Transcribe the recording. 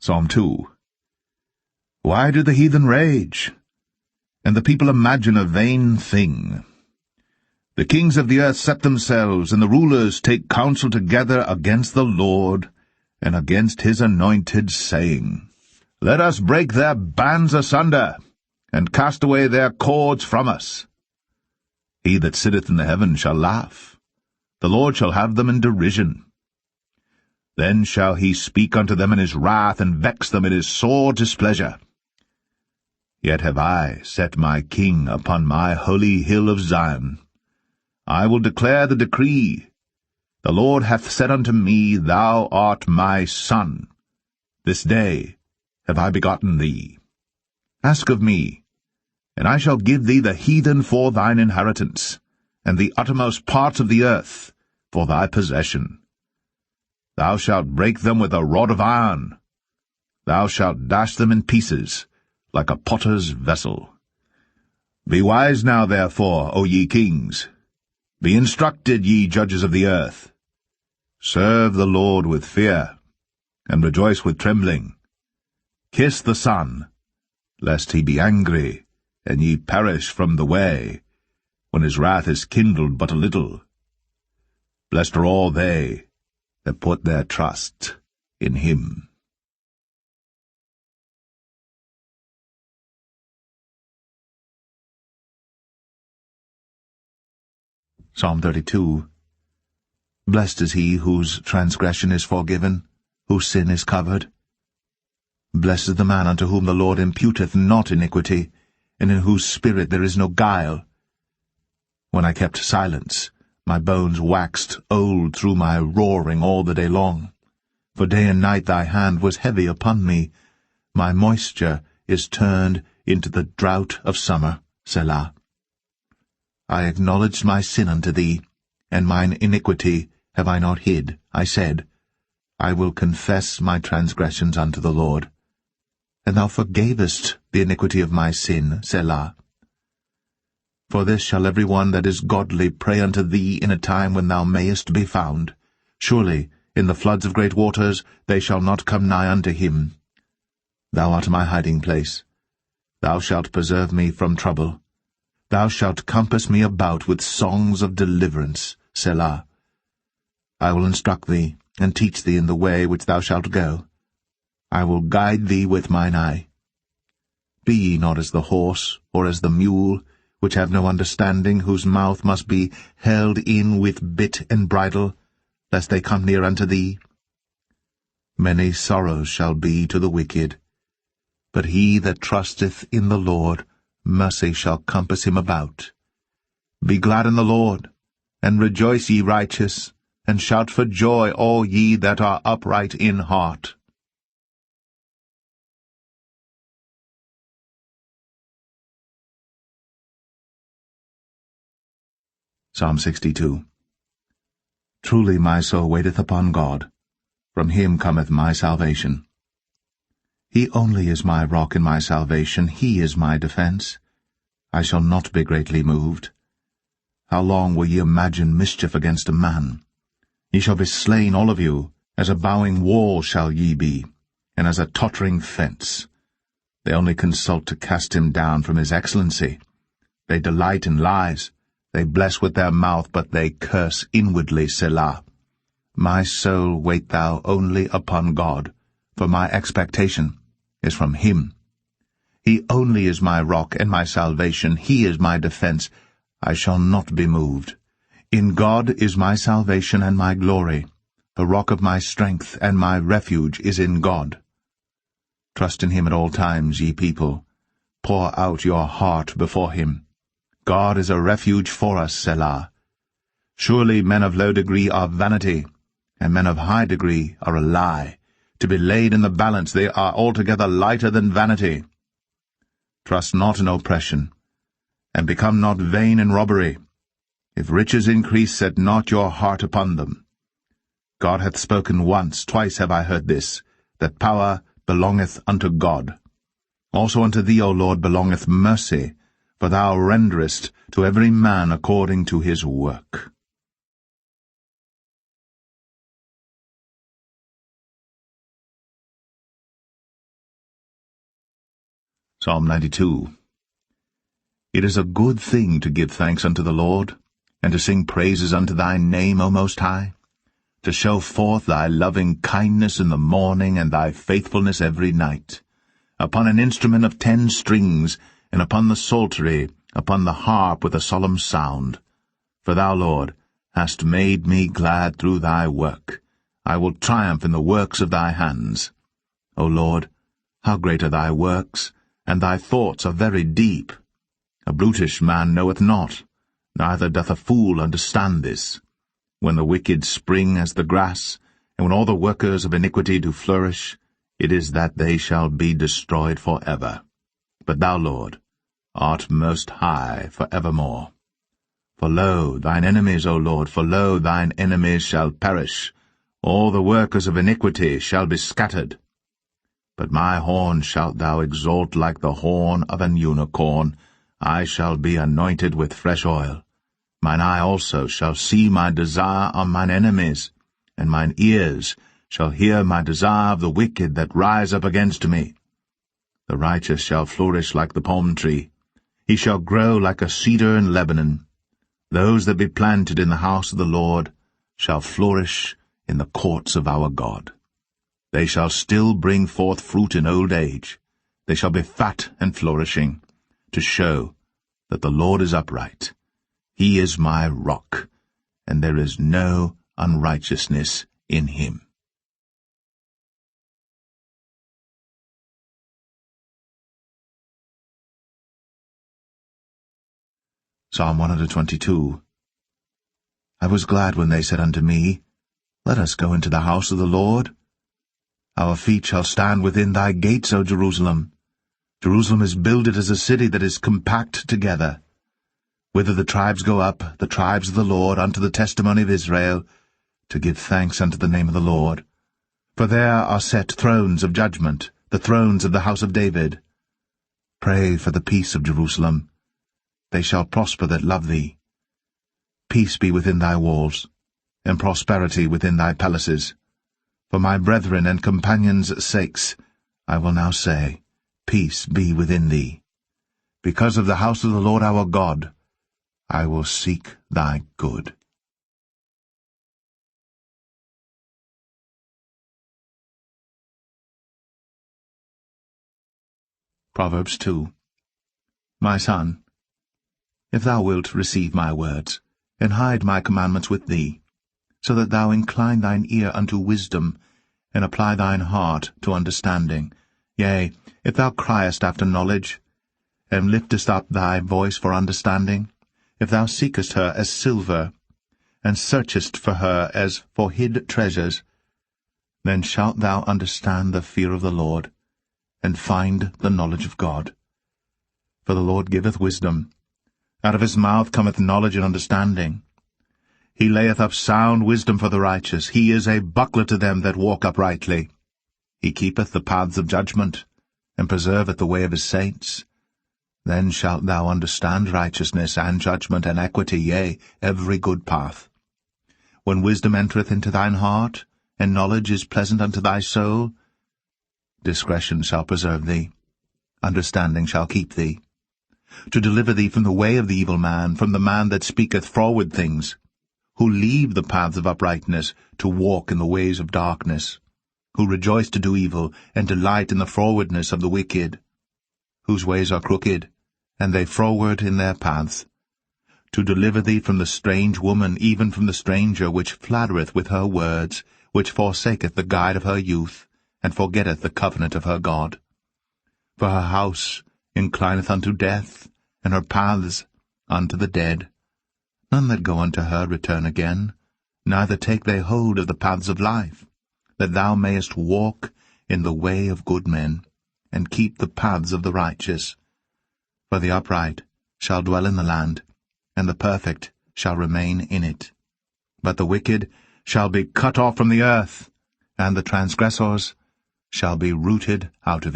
Psalm 2. Why do the heathen rage, and the people imagine a vain thing? The kings of the earth set themselves, and the rulers take counsel together against the Lord, and against his anointed, saying, Let us break their bands asunder, and cast away their cords from us. He that sitteth in the heaven shall laugh. The Lord shall have them in derision. Then shall he speak unto them in his wrath, and vex them in his sore displeasure. Yet have I set my king upon my holy hill of Zion. I will declare the decree. The Lord hath said unto me, Thou art my son. This day have I begotten thee. Ask of me, and I shall give thee the heathen for thine inheritance, and the uttermost parts of the earth for thy possession. Thou shalt break them with a rod of iron. Thou shalt dash them in pieces, like a potter's vessel. Be wise now, therefore, O ye kings. Be instructed, ye judges of the earth. Serve the Lord with fear, and rejoice with trembling. Kiss the Son, lest he be angry, and ye perish from the way, when his wrath is kindled but a little. Blessed are all they that put their trust in him. Psalm 32. Blessed is he whose transgression is forgiven, whose sin is covered. Blessed is the man unto whom the Lord imputeth not iniquity, and in whose spirit there is no guile. When I kept silence, my bones waxed old through my roaring all the day long. For day and night thy hand was heavy upon me. My moisture is turned into the drought of summer. Selah. I acknowledged my sin unto thee, and mine iniquity have I not hid. I said, I will confess my transgressions unto the Lord. And thou forgavest the iniquity of my sin. Selah. For this shall every one that is godly pray unto thee in a time when thou mayest be found. Surely in the floods of great waters they shall not come nigh unto him. Thou art my hiding place. Thou shalt preserve me from trouble. Thou shalt compass me about with songs of deliverance. Selah. I will instruct thee, and teach thee in the way which thou shalt go. I will guide thee with mine eye. Be ye not as the horse, or as the mule, which have no understanding, whose mouth must be held in with bit and bridle, lest they come near unto thee. Many sorrows shall be to the wicked, but he that trusteth in the Lord, mercy shall compass him about. Be glad in the Lord, and rejoice, ye righteous, and shout for joy, all ye that are upright in heart. Psalm 62. Truly my soul waiteth upon God. From him cometh my salvation. He only is my rock and my salvation. He is my defense. I shall not be greatly moved. How long will ye imagine mischief against a man? Ye shall be slain all of you. As a bowing wall shall ye be, and as a tottering fence. They only consult to cast him down from his excellency. They delight in lies. They bless with their mouth, but they curse inwardly. Selah. My soul, wait thou only upon God, for my expectation is from him. He only is my rock and my salvation. He is my defense. I shall not be moved. In God is my salvation and my glory. The rock of my strength and my refuge is in God. Trust in him at all times, ye people. Pour out your heart before him. God is a refuge for us. Selah. Surely men of low degree are vanity, and men of high degree are a lie. To be laid in the balance, they are altogether lighter than vanity. Trust not in oppression, and become not vain in robbery. If riches increase, set not your heart upon them. God hath spoken once, twice have I heard this, that power belongeth unto God. Also unto thee, O Lord, belongeth mercy, for thou renderest to every man according to his work. Psalm 92. It is a good thing to give thanks unto the Lord, and to sing praises unto thy name, O Most High, to show forth thy loving kindness in the morning, and thy faithfulness every night, upon an instrument of 10 strings, and upon the psaltery, upon the harp with a solemn sound. For thou, Lord, hast made me glad through thy work. I will triumph in the works of thy hands. O Lord, how great are thy works, and thy thoughts are very deep. A brutish man knoweth not, neither doth a fool understand this. When the wicked spring as the grass, and when all the workers of iniquity do flourish, it is that they shall be destroyed for ever. But thou, Lord, art most high for evermore. For lo, thine enemies, O Lord, for lo, thine enemies shall perish. All the workers of iniquity shall be scattered. But my horn shalt thou exalt like the horn of an unicorn. I shall be anointed with fresh oil. Mine eye also shall see my desire on mine enemies, and mine ears shall hear my desire of the wicked that rise up against me. The righteous shall flourish like the palm tree. He shall grow like a cedar in Lebanon. Those that be planted in the house of the Lord shall flourish in the courts of our God. They shall still bring forth fruit in old age. They shall be fat and flourishing, to show that the Lord is upright. He is my rock, and there is no unrighteousness in him. Psalm 122. I was glad when they said unto me, Let us go into the house of the Lord. Our feet shall stand within thy gates, O Jerusalem. Jerusalem is builded as a city that is compact together. Whither the tribes go up, the tribes of the Lord, unto the testimony of Israel, to give thanks unto the name of the Lord. For there are set thrones of judgment, the thrones of the house of David. Pray for the peace of Jerusalem. They shall prosper that love thee. Peace be within thy walls, and prosperity within thy palaces. For my brethren and companions' sakes, I will now say, Peace be within thee. Because of the house of the Lord our God, I will seek thy good. Proverbs 2. My son, if thou wilt receive my words, and hide my commandments with thee, so that thou incline thine ear unto wisdom, and apply thine heart to understanding, yea, if thou criest after knowledge, and liftest up thy voice for understanding, if thou seekest her as silver, and searchest for her as for hid treasures, then shalt thou understand the fear of the Lord, and find the knowledge of God. For the Lord giveth wisdom. Out of his mouth cometh knowledge and understanding. He layeth up sound wisdom for the righteous. He is a buckler to them that walk uprightly. He keepeth the paths of judgment, and preserveth the way of his saints. Then shalt thou understand righteousness, and judgment, and equity, yea, every good path. When wisdom entereth into thine heart, and knowledge is pleasant unto thy soul, discretion shall preserve thee, understanding shall keep thee, to deliver thee from the way of the evil man, from the man that speaketh froward things, who leave the paths of uprightness, to walk in the ways of darkness, who rejoice to do evil, and delight in the frowardness of the wicked, whose ways are crooked, and they froward in their paths, to deliver thee from the strange woman, even from the stranger which flattereth with her words, which forsaketh the guide of her youth, and forgetteth the covenant of her God. For her house inclineth unto death, and her paths unto the dead. None that go unto her return again, neither take they hold of the paths of life, that thou mayest walk in the way of good men, and keep the paths of the righteous. For the upright shall dwell in the land, and the perfect shall remain in it. But the wicked shall be cut off from the earth, and the transgressors shall be rooted out of it.